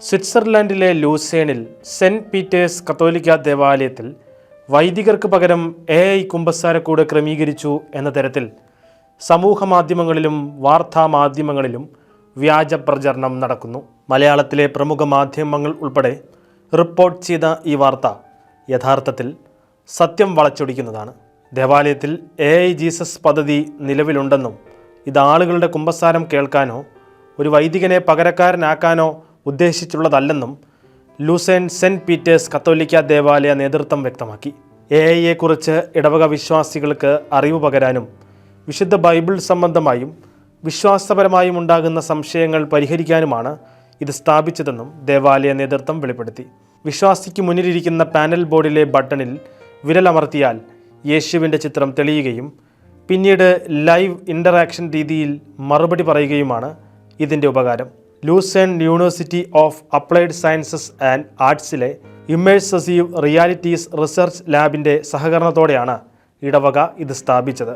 സ്വിറ്റ്സർലൻഡിലെ ലൂസേണിൽ saint Peter's കത്തോലിക്ക ദേവാലയത്തിൽ വൈദികർക്ക് പകരം AI കുമ്പസാരക്കൂട് ക്രമീകരിച്ചു എന്ന തരത്തിൽ സമൂഹ മാധ്യമങ്ങളിലും വാർത്താ മാധ്യമങ്ങളിലും വ്യാജ പ്രചരണം നടക്കുന്നു. മലയാളത്തിലെ പ്രമുഖ മാധ്യമങ്ങൾ ഉൾപ്പെടെ റിപ്പോർട്ട് ചെയ്ത ഈ വാർത്ത യഥാർത്ഥത്തിൽ സത്യം വളച്ചൊടിക്കുന്നതാണ്. ദേവാലയത്തിൽ AI ജീസസ് പദ്ധതി നിലവിലുണ്ടെന്നും ഇത് ആളുകളുടെ കുമ്പസാരം കേൾക്കാനോ ഒരു വൈദികനെ പകരക്കാരനാക്കാനോ ഉദ്ദേശിച്ചുള്ളതല്ലെന്നും ലൂസേൺ സെന്റ് പീറ്റേഴ്സ് കത്തോലിക്ക ദേവാലയ നേതൃത്വം വ്യക്തമാക്കി. AIയെക്കുറിച്ച് ഇടവക വിശ്വാസികൾക്ക് അറിവ് പകരാനും വിശുദ്ധ ബൈബിൾ സംബന്ധമായും വിശ്വാസപരമായും ഉണ്ടാകുന്ന സംശയങ്ങൾ പരിഹരിക്കാനുമാണ് ഇത് സ്ഥാപിച്ചതെന്നും ദേവാലയ നേതൃത്വം വെളിപ്പെടുത്തി. വിശ്വാസിക്ക് മുന്നിലിരിക്കുന്ന പാനൽ ബോർഡിലെ ബട്ടണിൽ വിരലമർത്തിയാൽ യേശുവിൻ്റെ ചിത്രം തെളിയുകയും പിന്നീട് ലൈവ് ഇൻ്ററാക്ഷൻ രീതിയിൽ മറുപടി പറയുകയുമാണ് ഇതിൻ്റെ ഉപകാരം. Lucerne university of applied sciences and ആർട്സിലെ ഇമ്മേഴ്സീവ് റിയാലിറ്റീസ് റിസർച്ച് ലാബിൻ്റെ സഹകരണത്തോടെയാണ് ഇടവക ഇത് സ്ഥാപിച്ചത്.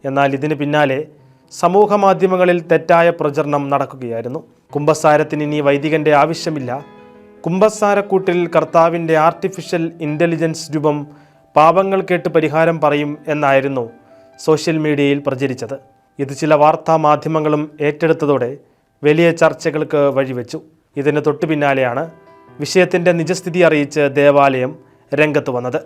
എന്നാൽ ഇതിന് പിന്നാലെ സമൂഹ മാധ്യമങ്ങളിൽ തെറ്റായ പ്രചരണം നടക്കുകയായിരുന്നു. കുമ്പസാരത്തിന് ഇനി വൈദികൻ്റെ ആവശ്യമില്ല, കുമ്പസാരക്കൂട്ടിൽ കർത്താവിൻ്റെ ആർട്ടിഫിഷ്യൽ ഇൻ്റലിജൻസ് രൂപം പാപങ്ങൾ കേട്ട് പരിഹാരം പറയും എന്നായിരുന്നു സോഷ്യൽ മീഡിയയിൽ പ്രചരിച്ചത്. ഇത് ചില വാർത്താ മാധ്യമങ്ങളും ഏറ്റെടുത്തതോടെ വലിയ ചർച്ചകൾക്ക് വഴിവെച്ചു. ഇതിന് തൊട്ടു പിന്നാലെയാണ് വിഷയത്തിൻ്റെ നിജസ്ഥിതി അറിയിച്ച് ദേവാലയം രംഗത്ത് വന്നത്.